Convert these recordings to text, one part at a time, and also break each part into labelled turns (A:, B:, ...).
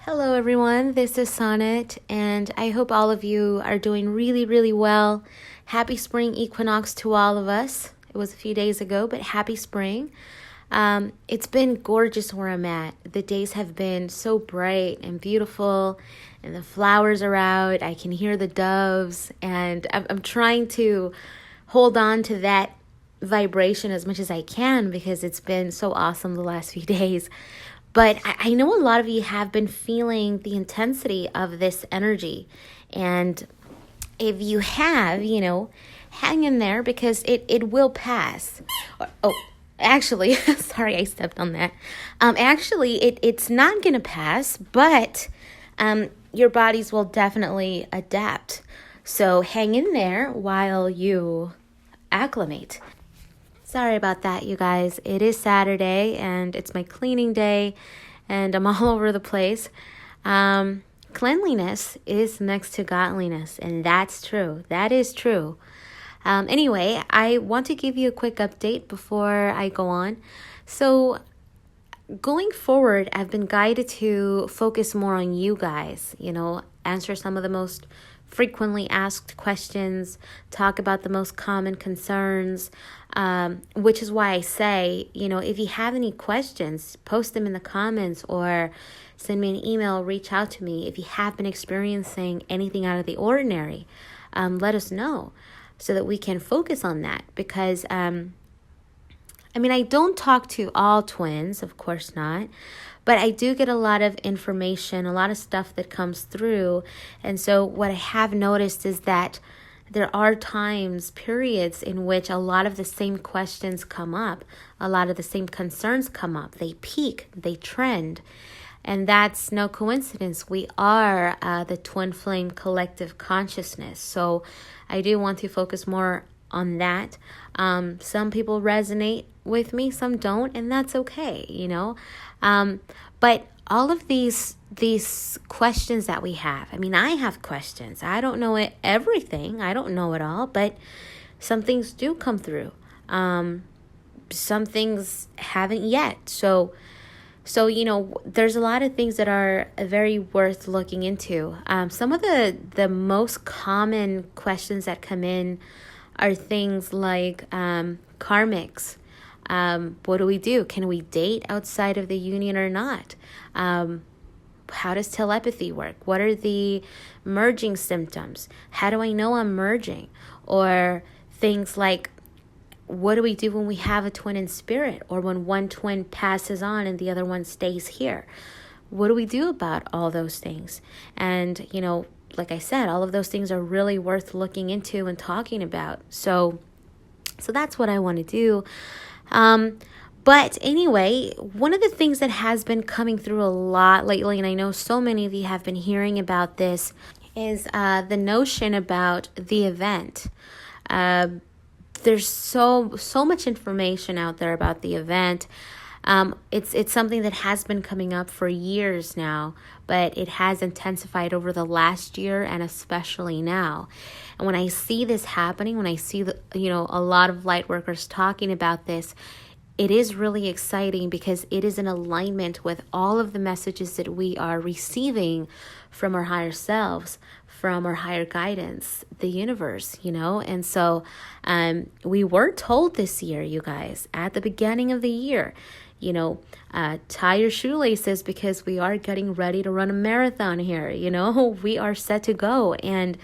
A: Hello everyone, this is Sonnet, and I hope all of you are doing really, really well. Happy spring equinox to all of us. It was a few days ago, but happy spring. It's been gorgeous where I'm at. The days have been so bright and beautiful, and the flowers are out. I can hear the doves, and I'm trying to hold on to that vibration as much as I can because it's been so awesome the last few days. But I know a lot of you have been feeling the intensity of this energy. And if you have, hang in there because it will pass. Actually, sorry, I stepped on that. It's not going to pass, but your bodies will definitely adapt. So hang in there while you acclimate. Sorry about that, you guys. It is Saturday, and it's my cleaning day, and I'm all over the place. Cleanliness is next to godliness, and that's true. That is true. Anyway, I want to give you a quick update before I go on. So, going forward, I've been guided to focus more on you guys, answer some of the most frequently asked questions, talk about the most common concerns, which is why I say, if you have any questions, post them in the comments or send me an email, reach out to me. If you have been experiencing anything out of the ordinary, let us know so that we can focus on that because, I don't talk to all twins, of course not, but I do get a lot of information, a lot of stuff that comes through. And so what I have noticed is that there are periods in which a lot of the same questions come up, a lot of the same concerns come up. They peak, they trend. And that's no coincidence. We are the twin flame collective consciousness. So I do want to focus more on that. Some people resonate with me, some don't, and that's okay, But all of these questions that we have, I have questions. I don't know everything. I don't know it all, but some things do come through. Some things haven't yet. So there's a lot of things that are very worth looking into. Some of the most common questions that come in are things like karmics. What do we do? Can we date outside of the union or not? How does telepathy work? What are the merging symptoms? How do I know I'm merging? Or things like, what do we do when we have a twin in spirit? Or when one twin passes on and the other one stays here? What do we do about all those things? And, like I said, all of those things are really worth looking into and talking about. So that's what I want to do. But anyway, one of the things that has been coming through a lot lately, and I know so many of you have been hearing about this, is the notion about the event. There's so much information out there about the event. It's something that has been coming up for years now, but it has intensified over the last year and especially now. And when I see this happening, when I see a lot of light workers talking about this, it is really exciting because it is in alignment with all of the messages that we are receiving from our higher selves, from our higher guidance, the universe, And so we were told this year, you guys, at the beginning of the year, tie your shoelaces because we are getting ready to run a marathon here. We are set to go. And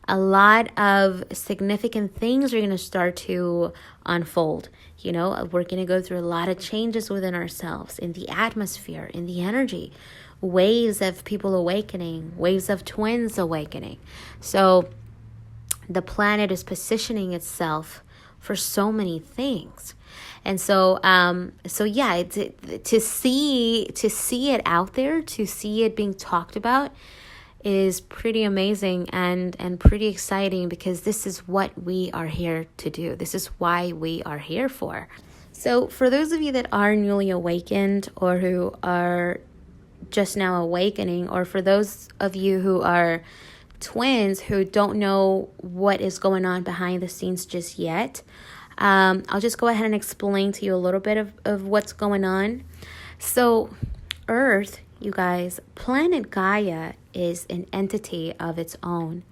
A: a lot of significant things are going to start to unfold. We're going to go through a lot of changes within ourselves, in the atmosphere, in the energy, waves of people awakening, waves of twins awakening. So the planet is positioning itself for so many things. And so yeah, to see it out there, to see it being talked about is pretty amazing and pretty exciting because this is what we are here to do. This is why we are here for. So for those of you that are newly awakened or who are just now awakening, or for those of you who are twins who don't know what is going on behind the scenes just yet, I'll just go ahead and explain to you a little bit of what's going on. So Earth, you guys, planet Gaia is an entity of its own.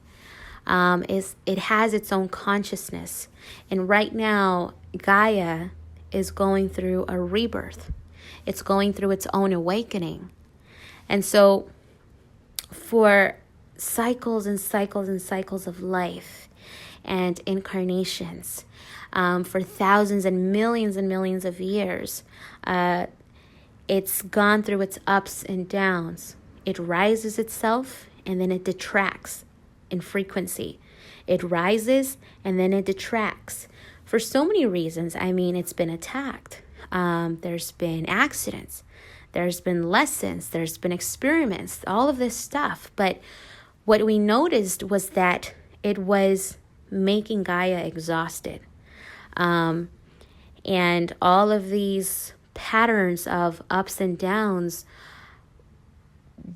A: It has its own consciousness. And right now, Gaia is going through a rebirth. It's going through its own awakening. And so for cycles and cycles and cycles of life and incarnations, for thousands and millions of years, it's gone through its ups and downs. It rises itself and then it detracts in frequency. It rises and then it detracts for so many reasons. I mean, it's been attacked. There's been accidents. There's been lessons. There's been experiments, all of this stuff. But what we noticed was that it was making Gaia exhausted. And all of these patterns of ups and downs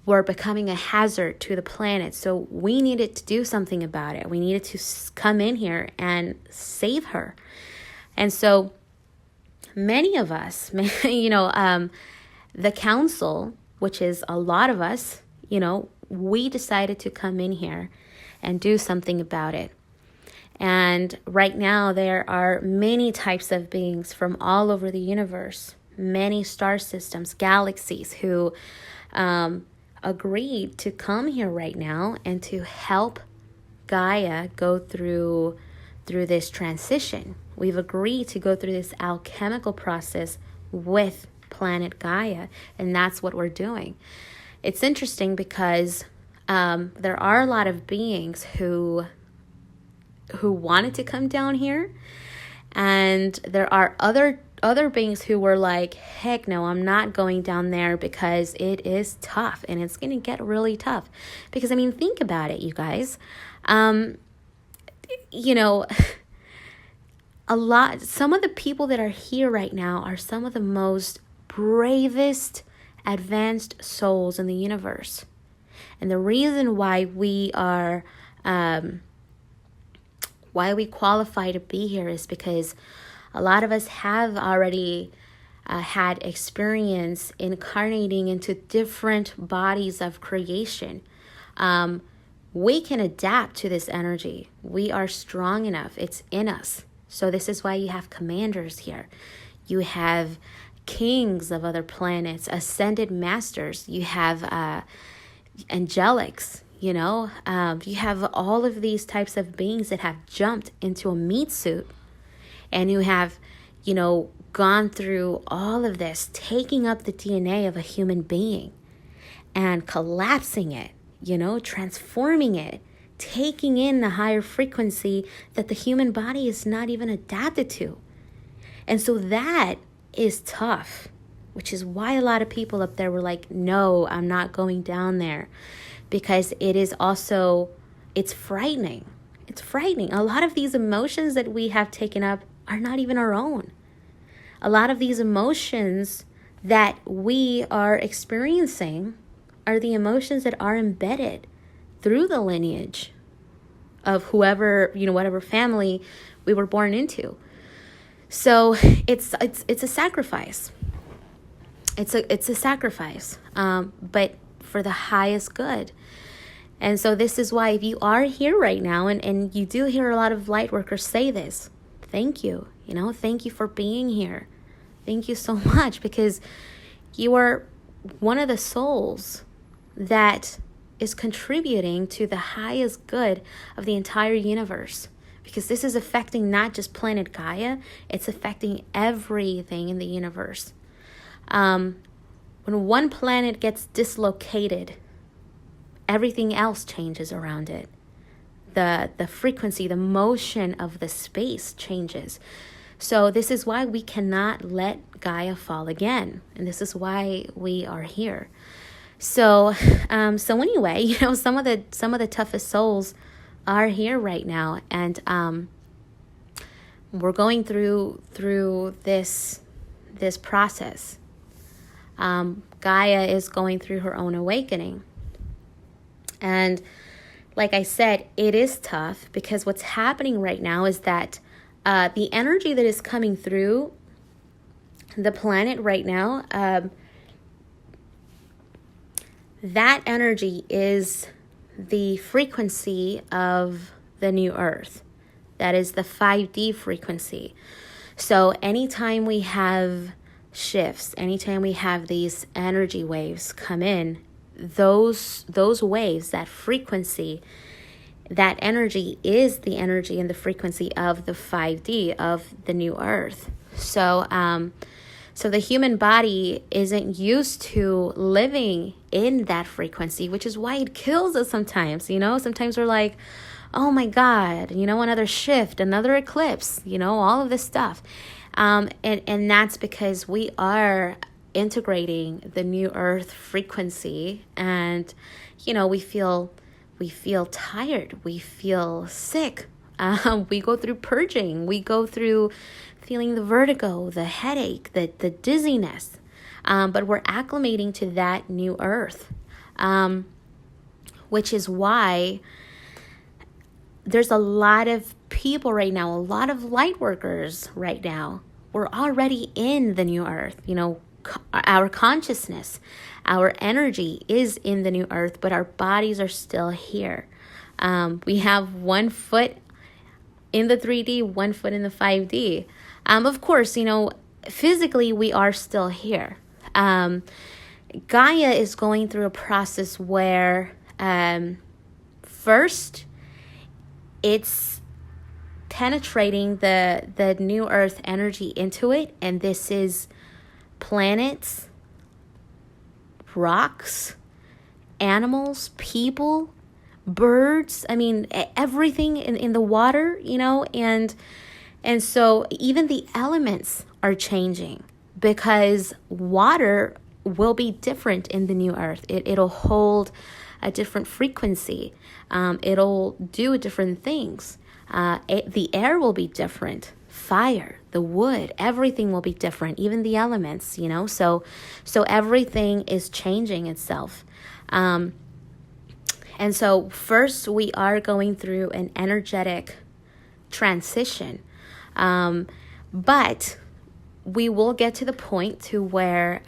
A: were becoming a hazard to the planet. So we needed to do something about it. We needed to come in here and save her. And so many of us, the council, which is a lot of us, we decided to come in here and do something about it. And right now there are many types of beings from all over the universe, many star systems, galaxies who agreed to come here right now and to help Gaia go through this transition. We've agreed to go through this alchemical process with planet Gaia, and that's what we're doing. It's interesting because there are a lot of beings who wanted to come down here, and there are other beings who were like, heck no, I'm not going down there because it is tough and it's going to get really tough. Because I mean, think about it, you guys. Some of the people that are here right now are some of the most bravest, advanced souls in the universe. And the reason why we are, why we qualify to be here is because a lot of us have already had experience incarnating into different bodies of creation. We can adapt to this energy. We are strong enough. It's in us. So this is why you have commanders here. You have kings of other planets, ascended masters. You have angelics, you have all of these types of beings that have jumped into a meat suit and who have, gone through all of this, taking up the DNA of a human being and collapsing it, transforming it, taking in the higher frequency that the human body is not even adapted to. And so that is tough, which is why a lot of people up there were like, no, I'm not going down there, because it's frightening. It's frightening. A lot of these emotions that we have taken up are not even our own. A lot of these emotions that we are experiencing are the emotions that are embedded through the lineage of whoever, whatever family we were born into. So it's a sacrifice. It's a sacrifice, but for the highest good. And so this is why if you are here right now and you do hear a lot of light workers say this, thank you. Thank you for being here. Thank you so much, because you are one of the souls that is contributing to the highest good of the entire universe. Because this is affecting not just planet Gaia, it's affecting everything in the universe. When one planet gets dislocated, everything else changes around it. The frequency, the motion of the space changes. So this is why we cannot let Gaia fall again. And this is why we are here. So anyway, some of the toughest souls are here right now, and we're going through this process. Gaia is going through her own awakening, and like I said, it is tough because what's happening right now is that the energy that is coming through the planet right now, that energy is the frequency of the new earth. That is the 5D frequency. So anytime we have shifts, anytime we have these energy waves come in, those waves, that frequency, that energy is the energy and the frequency of the 5D, of the new earth. So so the human body isn't used to living in that frequency, which is why it kills us sometimes. Sometimes we're like, oh my God, another shift, another eclipse, all of this stuff. And that's because we are integrating the new earth frequency, and, we feel tired, we feel sick. We go through purging, we go through feeling the vertigo, the headache, the dizziness. But we're acclimating to that new earth, which is why there's a lot of people right now, a lot of light workers right now. We're already in the new earth. Our consciousness, our energy is in the new earth, but our bodies are still here. We have 1 foot in the 3D, 1 foot in the 5D. Of course, physically we are still here. Gaia is going through a process where first it's penetrating the new earth energy into it, and this is planets, rocks, animals, people, birds, everything in the water, and so even the elements are changing, because water will be different in the new earth. It'll hold a different frequency. It'll do different things. The air will be different. Fire, the wood, everything will be different. Even the elements, So everything is changing itself. And so first we are going through an energetic transition. But we will get to the point to where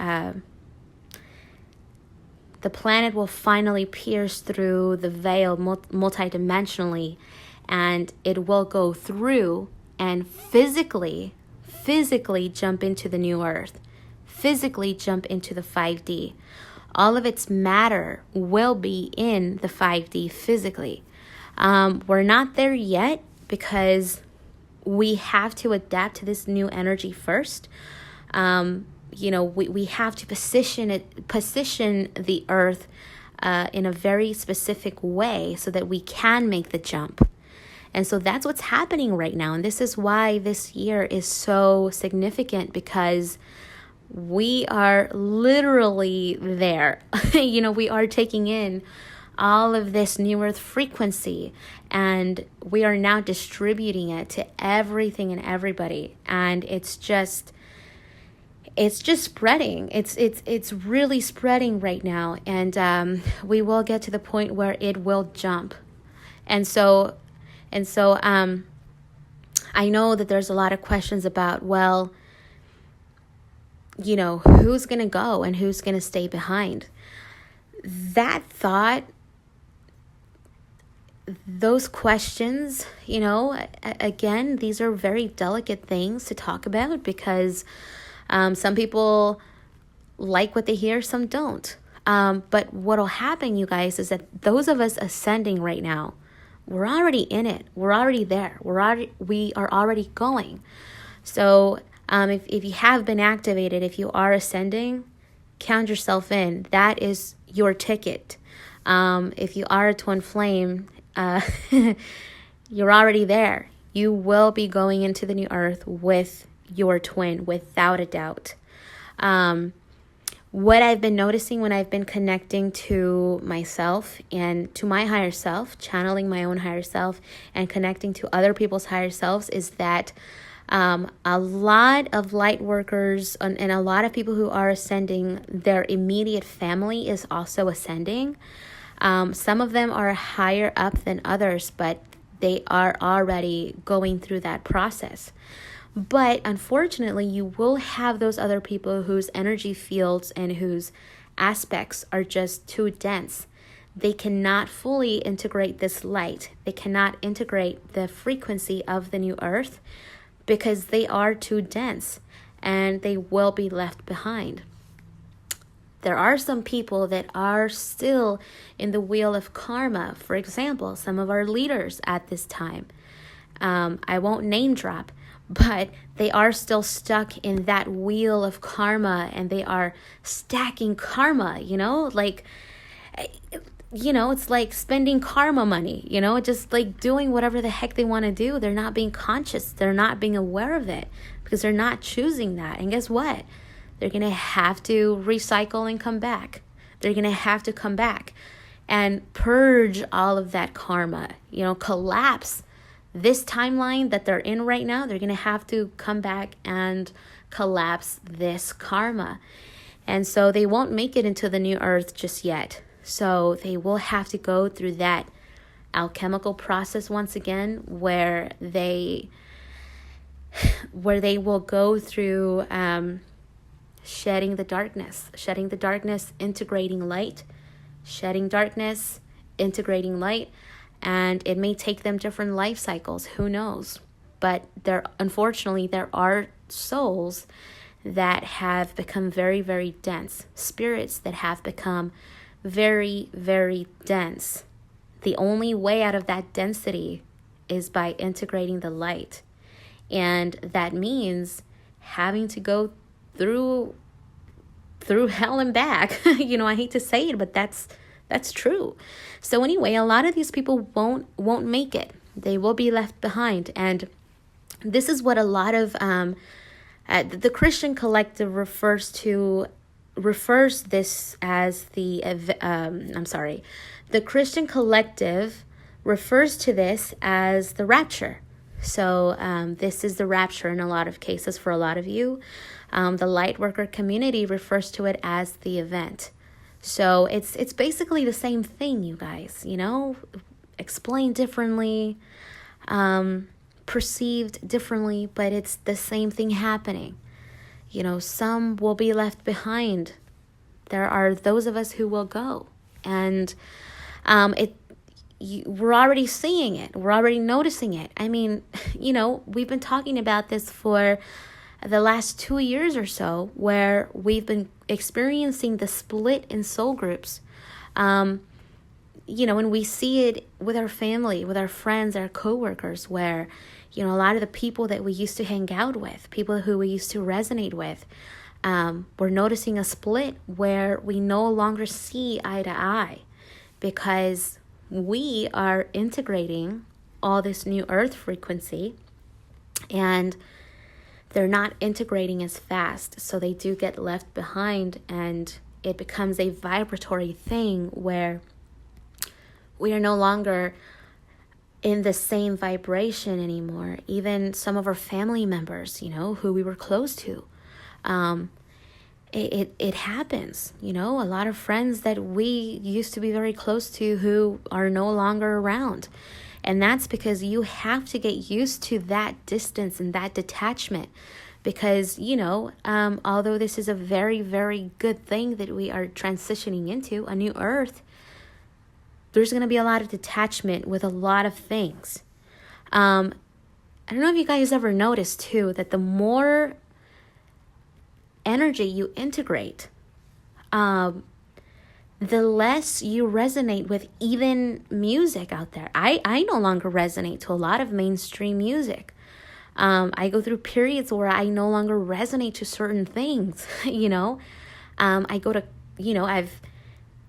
A: the planet will finally pierce through the veil multidimensionally, and it will go through and physically jump into the new earth, physically jump into the 5D. All of its matter will be in the 5D physically. We're not there yet because we have to adapt to this new energy first. We have to position the earth in a very specific way so that we can make the jump. And so that's what's happening right now. And this is why this year is so significant, because we are literally there. We are taking in all of this new earth frequency, and we are now distributing it to everything and everybody. And it's just spreading. It's really spreading right now. And we will get to the point where it will jump. And so I know that there's a lot of questions about, who's going to go and who's going to stay behind. That thought, those questions, again, these are very delicate things to talk about, because some people like what they hear, some don't. But what'll happen, you guys, is that those of us ascending right now, we're already in it. We're already there. We are already going. So if you have been activated, if you are ascending, count yourself in. That is your ticket. If you are a twin flame, you're already there. You will be going into the new earth with your twin, without a doubt. What I've been noticing when I've been connecting to myself and to my higher self, channeling my own higher self and connecting to other people's higher selves, is that a lot of light workers and a lot of people who are ascending, their immediate family is also ascending. Some of them are higher up than others, but they are already going through that process. But unfortunately, you will have those other people whose energy fields and whose aspects are just too dense. They cannot fully integrate this light. They cannot integrate the frequency of the new earth because they are too dense and they will be left behind. There are some people that are still in the wheel of karma. For example, some of our leaders at this time. I won't name drop, but they are still stuck in that wheel of karma and they are stacking karma, it's like spending karma money, just like doing whatever the heck they want to do. They're not being conscious. They're not being aware of it because they're not choosing that. And guess what? They're going to have to recycle and come back. They're going to have to come back and purge all of that karma, collapse this timeline that they're in right now. They're going to have to come back and collapse this karma. And so they won't make it into the new earth just yet. So they will have to go through that alchemical process once again where they will go through shedding the darkness, integrating light, shedding darkness, integrating light. And it may take them different life cycles, who knows? But unfortunately, there are souls that have become very, very dense, spirits that have become very, very dense. The only way out of that density is by integrating the light. And that means having to go through hell and back. I hate to say it, but that's true. So anyway, a lot of these people won't make it. They will be left behind. And this is what a lot of the Christian collective refers this as the Christian collective refers to this as the rapture. So this is the rapture in a lot of cases for a lot of you. The Lightworker community refers to it as the event. So it's basically the same thing, you guys, explained differently, perceived differently, but it's the same thing happening. Some will be left behind. There are those of us who will go. And we're already seeing it. We're already noticing it. I mean, we've been talking about this for the last 2 years or so, where we've been experiencing the split in soul groups. And we see it with our family, with our friends, our coworkers, where, a lot of the people that we used to hang out with, people who we used to resonate with, we're noticing a split where we no longer see eye to eye because we are integrating all this new earth frequency and they're not integrating as fast. So they do get left behind and it becomes a vibratory thing where we are no longer in the same vibration anymore. Even some of our family members, who we were close to, it happens. A lot of friends that we used to be very close to who are no longer around. And that's because you have to get used to that distance and that detachment. Because, although this is a very, very good thing that we are transitioning into, a new earth, there's going to be a lot of detachment with a lot of things. I don't know if you guys ever noticed, too, that the more energy you integrate, the less you resonate with even music out there. I no longer resonate to a lot of mainstream music. I go through periods where I no longer resonate to certain things, I go to, I've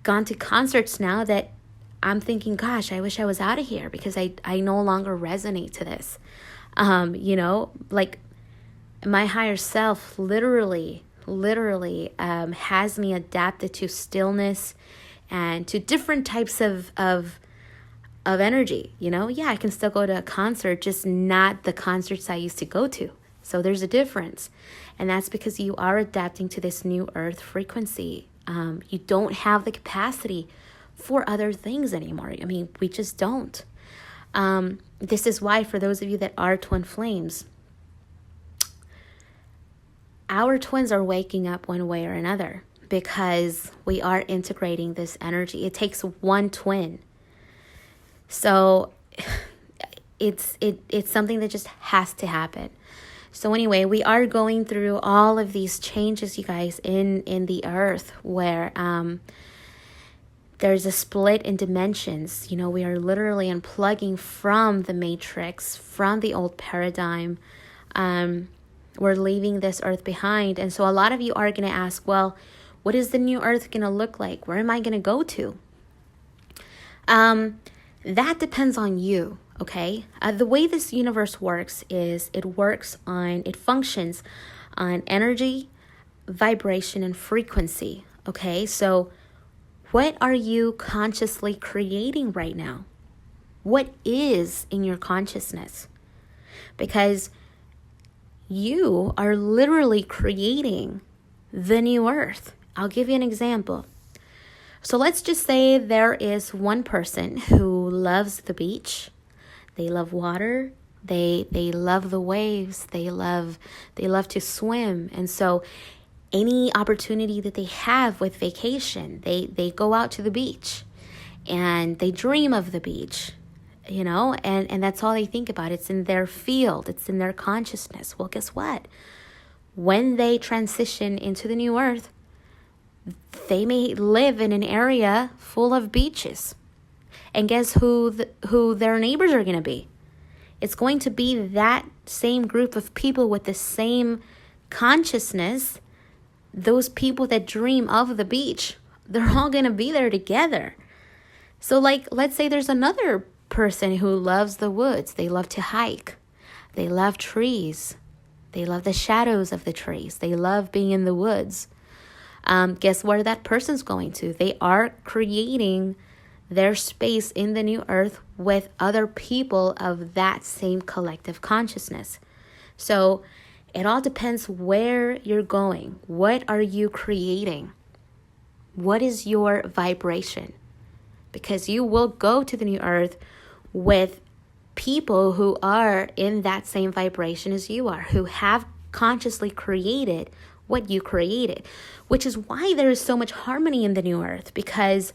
A: gone to concerts now that I'm thinking, gosh, I wish I was out of here because I no longer resonate to this. Like my higher self literally has me adapted to stillness and to different types of energy. I can still go to a concert, just not the concerts I used to go to. So there's a difference. And that's because you are adapting to this new earth frequency. You don't have the capacity for other things anymore. I mean, we just don't. This is why, for those of you that are twin flames, our twins are waking up one way or another. because we are integrating this energy. It takes one twin. So it's something that just has to happen. So anyway, we are going through all of these changes, you guys, in the earth, where there's a split in dimensions. We are literally unplugging from the matrix, from the old paradigm. We're leaving this earth behind. And so a lot of you are going to ask, well, what is the new earth going to look like? Where am I going to go to? That depends on you, okay? The way this universe works is it functions on energy, vibration, and frequency, okay? So what are you consciously creating right now? What is in your consciousness? Because you are literally creating the new earth. I'll give you an example. So let's just say there is one person who loves the beach. They love water. They love the waves. They love to swim. And so any opportunity that they have with vacation, they go out to the beach and they dream of the beach, and that's all they think about. It's in their field. It's in their consciousness. Well, guess what? When they transition into the new earth, they may live in an area full of beaches. And guess who their neighbors are going to be? It's going to be that same group of people with the same consciousness. Those people that dream of the beach, they're all going to be there together. So let's say there's another person who loves the woods. They love to hike. They love trees. They love the shadows of the trees. They love being in the woods. Guess where that person's going to? They are creating their space in the new earth with other people of that same collective consciousness. So it all depends where you're going. What are you creating? What is your vibration? Because you will go to the new earth with people who are in that same vibration as you are, who have consciously created what you created, which is why there is so much harmony in the new earth, because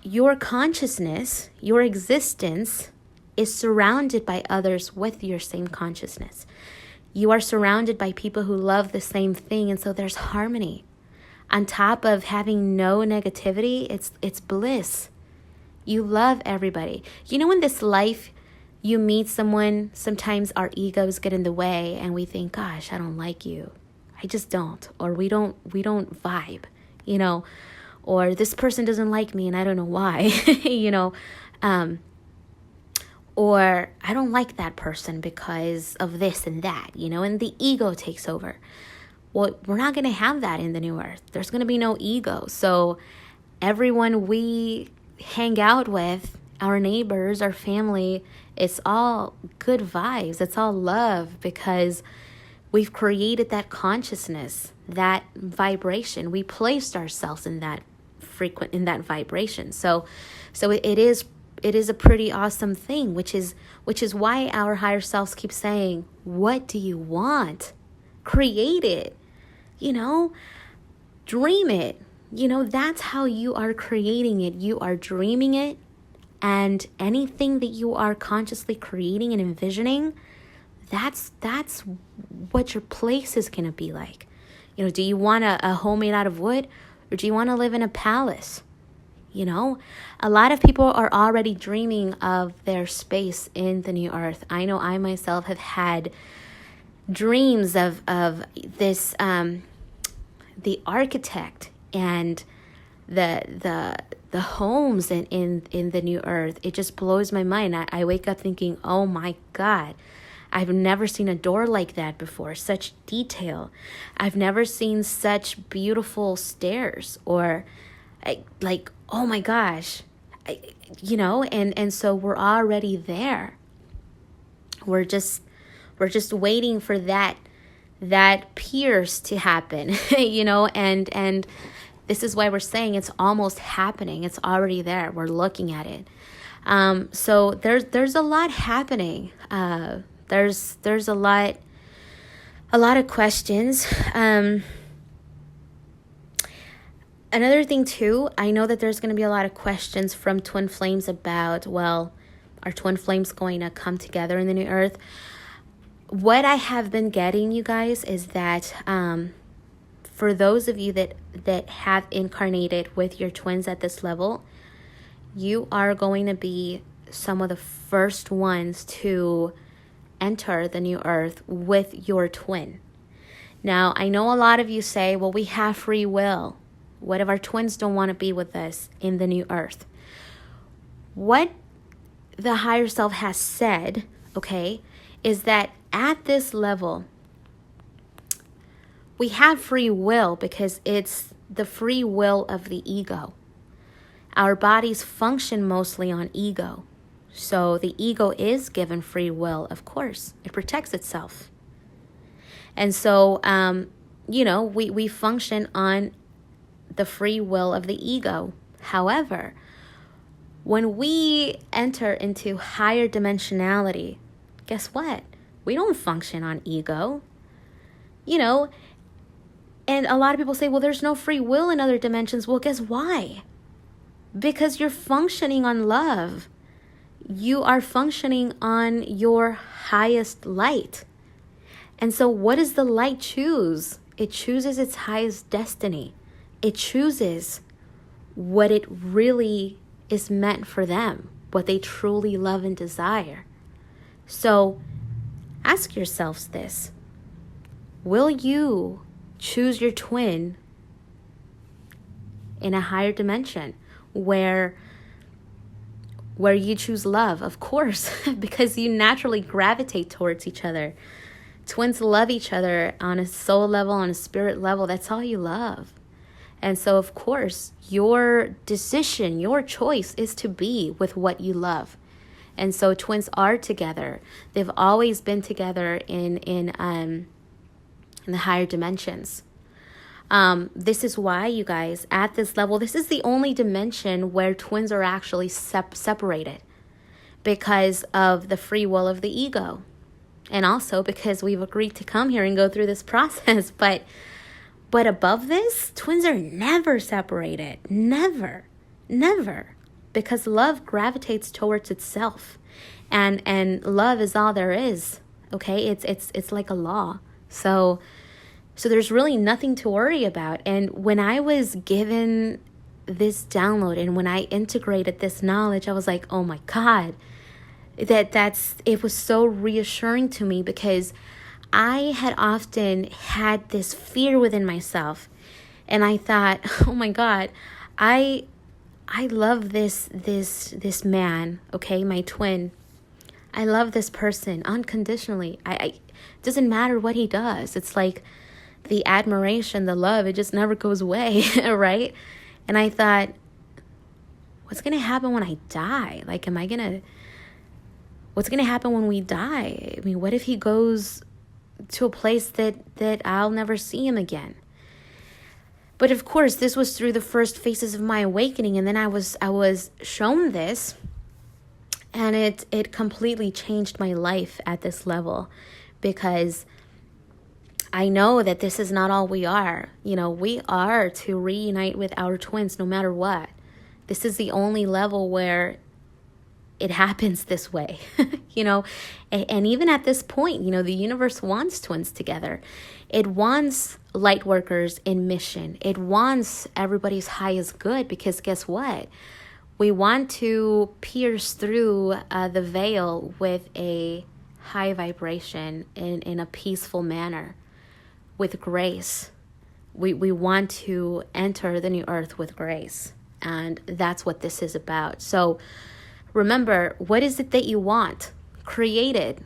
A: your consciousness, your existence is surrounded by others with your same consciousness. You are surrounded by people who love the same thing, and so there's harmony. On top of having no negativity, it's bliss. You love everybody. In this life, you meet someone, sometimes our egos get in the way and we think, gosh, I don't like you. I just don't. Or we don't vibe, or this person doesn't like me and I don't know why, or I don't like that person because of this and that, and the ego takes over. Well, we're not going to have that in the new earth. There's going to be no ego. So everyone we hang out with, our neighbors, our family, it's all good vibes. It's all love, because we've created that consciousness, that vibration. We placed ourselves in that vibration. So it is a pretty awesome thing, which is why our higher selves keep saying, what do you want? Create it, dream it. That's how you are creating it. You are dreaming it, and anything that you are consciously creating and envisioning, that's what your place is going to be like. Do you want a home made out of wood, or do you want to live in a palace? A lot of people are already dreaming of their space in the new earth. I know I myself have had dreams of this, the architect and the homes in the new earth. It just blows my mind. I wake up thinking, oh my God, I've never seen a door like that before, such detail. I've never seen such beautiful stairs, or oh my gosh, and so we're already there. We're just waiting for that pierce to happen, and this is why we're saying it's almost happening. It's already there. We're looking at it. So there's a lot happening. There's a lot of questions. Another thing too, I know that there's going to be a lot of questions from twin flames about, well, are twin flames going to come together in the new earth? What I have been getting, you guys, is that for those of you that have incarnated with your twins at this level, you are going to be some of the first ones to enter the new earth with your twin. Now, I know a lot of you say, well, we have free will. What if our twins don't want to be with us in the new earth? What the higher self has said, okay, is that at this level, we have free will because it's the free will of the ego. Our bodies function mostly on ego. So the ego is given free will, of course. It protects itself. And so, we function on the free will of the ego. However, when we enter into higher dimensionality, guess what? We don't function on ego. And a lot of people say, well, there's no free will in other dimensions. Well, guess why? Because you're functioning on love. You are functioning on your highest light. And so what does the light choose? It chooses its highest destiny. It chooses what it really is meant for them, what they truly love and desire. So ask yourselves this. Will you choose your twin in a higher dimension where you choose love? Of course, because you naturally gravitate towards each other. Twins love each other on a soul level, on a spirit level. That's all you love. And so, of course, your decision, your choice is to be with what you love. And so twins are together. They've always been together in the higher dimensions. This is why, you guys, at this level, this is the only dimension where twins are actually separated because of the free will of the ego. And also because we've agreed to come here and go through this process. But above this, twins are never separated. Never. Because love gravitates towards itself. And love is all there is. Okay? It's like a law. So there's really nothing to worry about. And when I was given this download and when I integrated this knowledge, I was like, oh my God, it was so reassuring to me because I had often had this fear within myself. And I thought, oh my God, I love this man, okay, my twin. I love this person unconditionally. It doesn't matter what he does. It's like the admiration, the love, it just never goes away, right? And I thought, what's going to happen when I die? Like, what's going to happen when we die? I mean, what if he goes to a place that I'll never see him again? But of course, this was through the first phases of my awakening. And then I was shown this, and it completely changed my life at this level, because I know that this is not all we are. We are to reunite with our twins no matter what. This is the only level where it happens this way, and even at this point, the universe wants twins together. It wants light workers in mission. It wants everybody's highest good, because guess what? We want to pierce through the veil with a high vibration in a peaceful manner, with grace. We want to enter the new earth with grace, and that's what this is about. So remember, what is it that you want? Create it.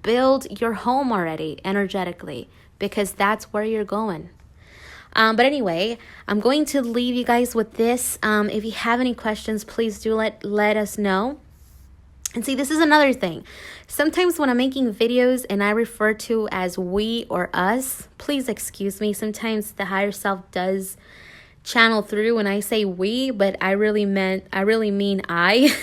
A: Build your home already energetically, because that's where you're going. But anyway, I'm going to leave you guys with this. If you have any questions, please do let us know. And see, this is another thing. Sometimes when I'm making videos and I refer to as we or us, please excuse me. Sometimes the higher self does channel through when I say we, but I really mean I.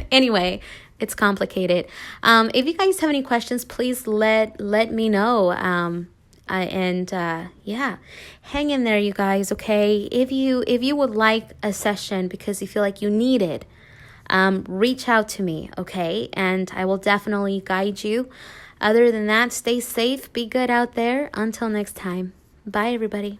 A: Anyway, it's complicated. If you guys have any questions, please let me know. Yeah, hang in there, you guys. Okay, if you would like a session because you feel like you need it, reach out to me. Okay, and I will definitely guide you. Other than that, stay safe, be good out there. Until next time, bye, everybody.